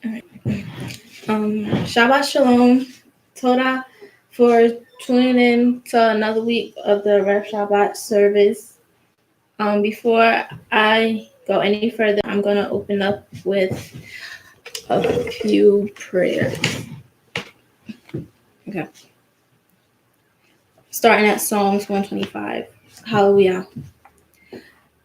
All right. Shabbat Shalom, Toda, for tuning in to another week of the Rev Shabbat service. Before I go any further, I'm going to open up with a few prayers. Okay. Starting at Psalms 125. Hallelujah.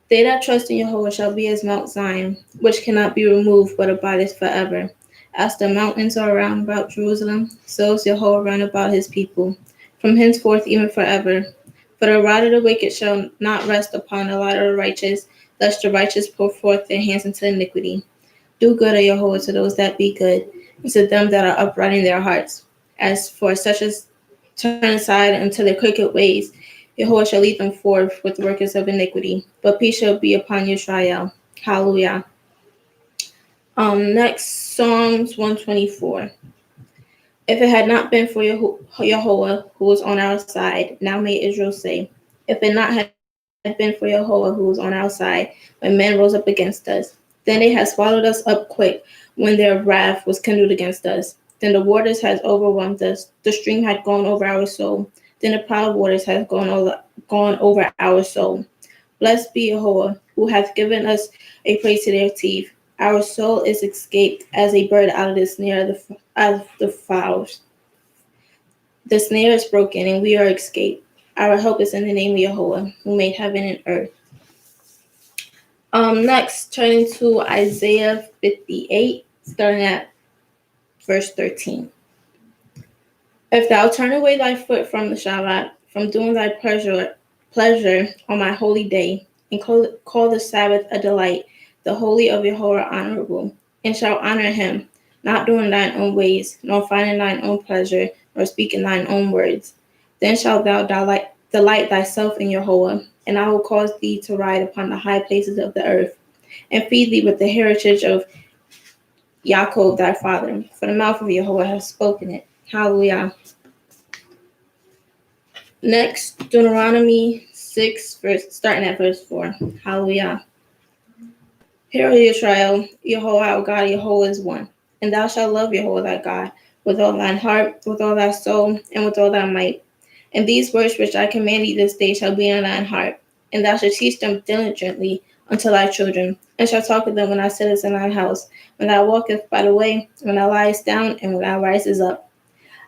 They that trust in Jehovah shall be as Mount Zion, which cannot be removed, but abideth forever. As the mountains are round about Jerusalem, so is Jehovah round about his people, from henceforth even forever. For the rod of the wicked shall not rest upon the lot of the righteous, lest the righteous pour forth their hands into iniquity. Do good, O Jehovah, to those that be good, and to them that are upright in their hearts. As for such as turn aside unto their crooked ways, Jehovah shall lead them forth with workers of iniquity. But peace shall be upon Israel. Hallelujah. Next, Psalms 124. If it had not been for Jehovah who was on our side, now may Israel say, if it not had been for Jehovah who was on our side, when men rose up against us, then they had swallowed us up quick when their wrath was kindled against us. Then the waters has overwhelmed us, the stream had gone over our soul, then the proud waters has gone over our soul. Blessed be Jehovah, who hath given us a prey to their teeth. Our soul is escaped as a bird out of the snare of the fowls. The snare is broken, and we are escaped. Our help is in the name of Jehovah, who made heaven and earth. Next, turning to Isaiah 58, starting at verse 13. If thou turn away thy foot from the Shabbat, from doing thy pleasure on my holy day, and call the Sabbath a delight, the holy of Jehovah honorable, and shall honor him, not doing thine own ways, nor finding thine own pleasure, nor speaking thine own words. Then shalt thou delight thyself in Jehovah, and I will cause thee to ride upon the high places of the earth, and feed thee with the heritage of Jacob thy father, for the mouth of Jehovah has spoken it. Hallelujah. Next, Deuteronomy 6, starting at verse 4. Hallelujah. Hear, O Israel, Jehovah our God, Jehovah is one. And thou shalt love Jehovah thy God with all thine heart, with all thy soul, and with all thy might. And these words which I command thee this day shall be in thine heart, and thou shalt teach them diligently unto thy children, and shalt talk of them when thou sittest in thine house, when thou walkest by the way, when thou liest down, and when thou risest up.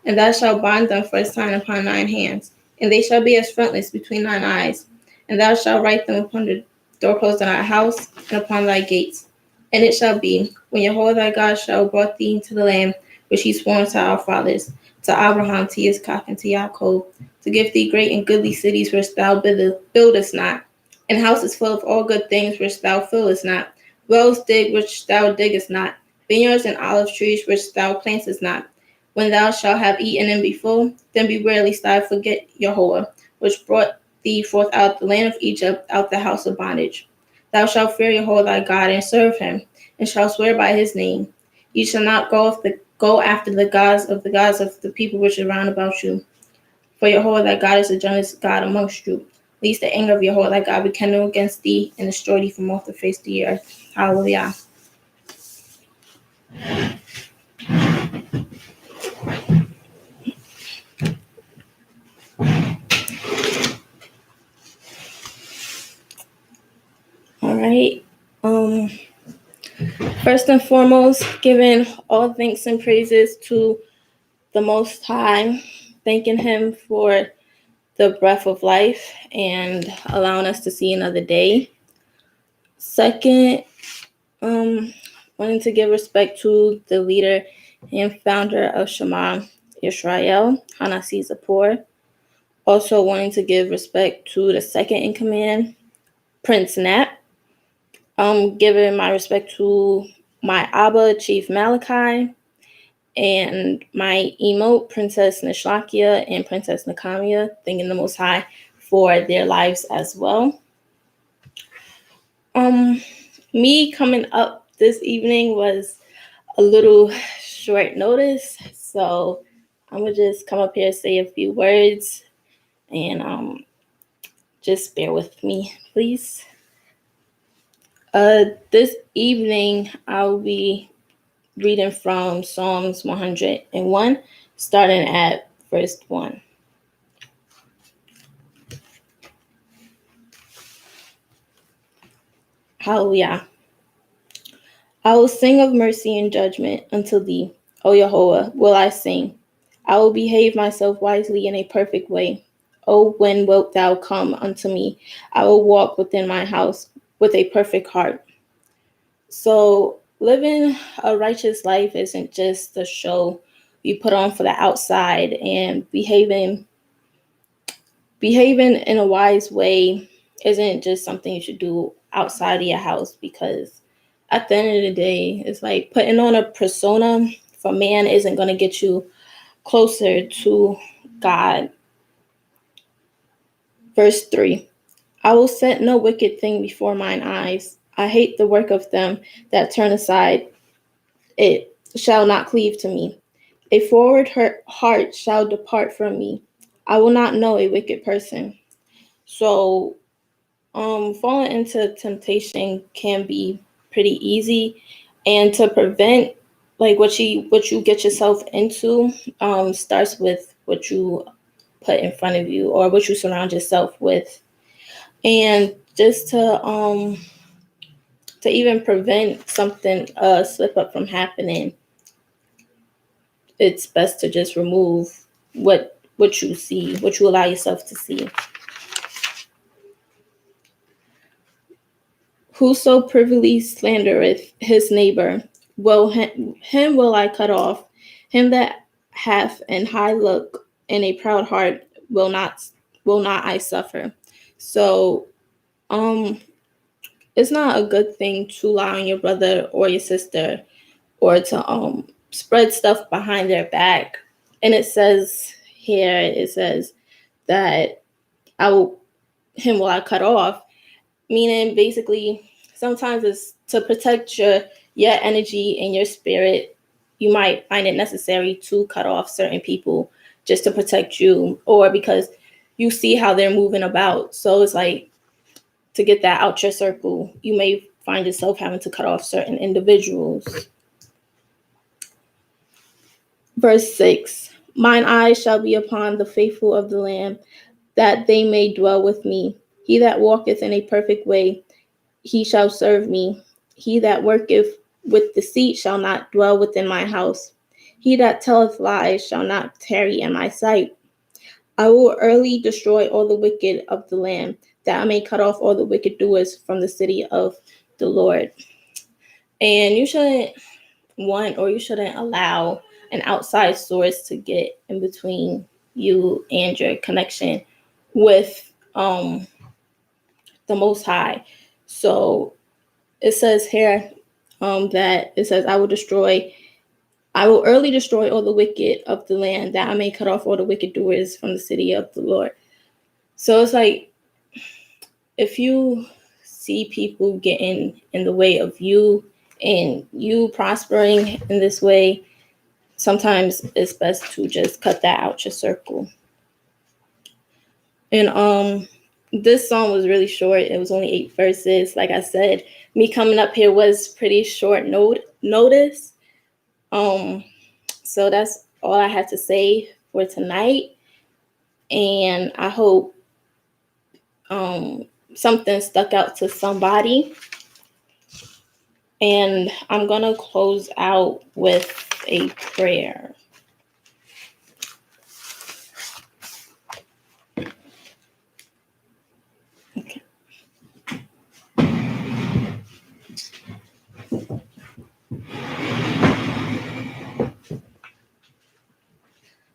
And thou shalt bind them for a sign upon thine hands, and they shall be as frontlets between thine eyes. And thou shalt write them upon the doorposts of thy house and upon thy gates. And it shall be, when Jehovah thy God shall brought thee into the land which he swore to our fathers, to Abraham, to Isaac, and to Jacob, to give thee great and goodly cities which thou buildest not, and houses full of all good things which thou fillest not, wells dig which thou diggest not, vineyards and olive trees which thou plantest not. When thou shalt have eaten and be full, then beware lest thou forget Jehovah, which brought thee forth out of the land of Egypt, out the house of bondage. Thou shalt fear Jehovah thy God and serve him, and shalt swear by his name. Ye shall not go after the gods of the people which are round about you. For Jehovah thy God is a jealous God amongst you. Lest the anger of Jehovah thy God be kindled against thee and destroy thee from off the face of the earth. Hallelujah. All right. First and foremost, giving all thanks and praises to the Most High, thanking him for the breath of life and allowing us to see another day. Second, wanting to give respect to the leader and founder of Shema Israel, Hanasi Zapor. Also wanting to give respect to the second in command, Prince Nat. Giving my respect to my Abba, Chief Malachi, and my emote, Princess Nishlackyah and Princess Nakamiya, thanking the Most High for their lives as well. Me coming up this evening was a little short notice, so I'm gonna just come up here, say a few words, and just bear with me, please. This evening I'll be reading from Psalms 101, starting at verse 1. Hallelujah. I will sing of mercy and judgment unto thee, O Yehovah, will I sing. I will behave myself wisely in a perfect way. O when wilt thou come unto me? I will walk within my house with a perfect heart. So living a righteous life isn't just a show you put on for the outside, and behaving in a wise way isn't just something you should do outside of your house, because at the end of the day, it's like putting on a persona for man isn't going to get you closer to God. Verse 3, I will set no wicked thing before mine eyes. I hate the work of them that turn aside. It shall not cleave to me. A forward heart shall depart from me. I will not know a wicked person. So falling into temptation can be pretty easy, and to prevent like what you get yourself into starts with what you put in front of you or what you surround yourself with. And just to even prevent something slip up from happening, it's best to just remove what you see, what you allow yourself to see. Whoso privily slandereth his neighbor, him will I cut off. Him that hath an high look and a proud heart will not I suffer. So it's not a good thing to lie on your brother or your sister, or to spread stuff behind their back. And it says that him will I cut off, meaning basically sometimes it's to protect your energy and your spirit. You might find it necessary to cut off certain people just to protect you, or because you see how they're moving about. So it's like, to get that out your circle, you may find yourself having to cut off certain individuals. Verse 6, mine eyes shall be upon the faithful of the land, that they may dwell with me. He that walketh in a perfect way, he shall serve me. He that worketh with deceit shall not dwell within my house. He that telleth lies shall not tarry in my sight. I will early destroy all the wicked of the land, that I may cut off all the wicked doers from the city of the Lord. And you shouldn't allow an outside source to get in between you and your connection with the Most High. So it says here that it says, I will early destroy all the wicked of the land, that I may cut off all the wicked doers from the city of the Lord. So it's like, if you see people getting in the way of you and you prospering in this way, sometimes it's best to just cut that out your circle. And this song was really short. It was only 8 verses. Like I said, me coming up here was pretty short notice. So that's all I have to say for tonight. And I hope something stuck out to somebody. And I'm going to close out with a prayer. Okay.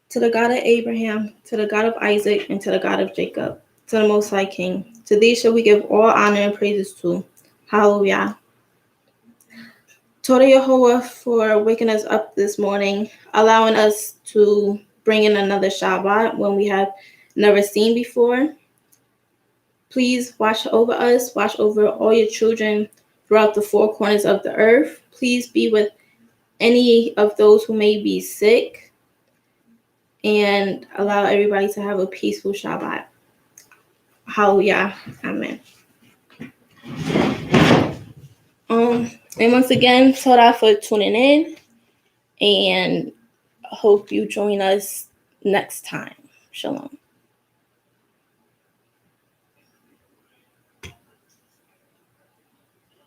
To the God of Abraham, to the God of Isaac, and to the God of Jacob, to the Most High King, to thee shall we give all honor and praises to. Hallelujah. Toda Yehovah for waking us up this morning, allowing us to bring in another Shabbat when we have never seen before. Please watch over us, watch over all your children throughout the 4 corners of the earth. Please be with any of those who may be sick, and allow everybody to have a peaceful Shabbat. Hallelujah. Amen. And once again, Torah for tuning in. and hope you join us next time. Shalom.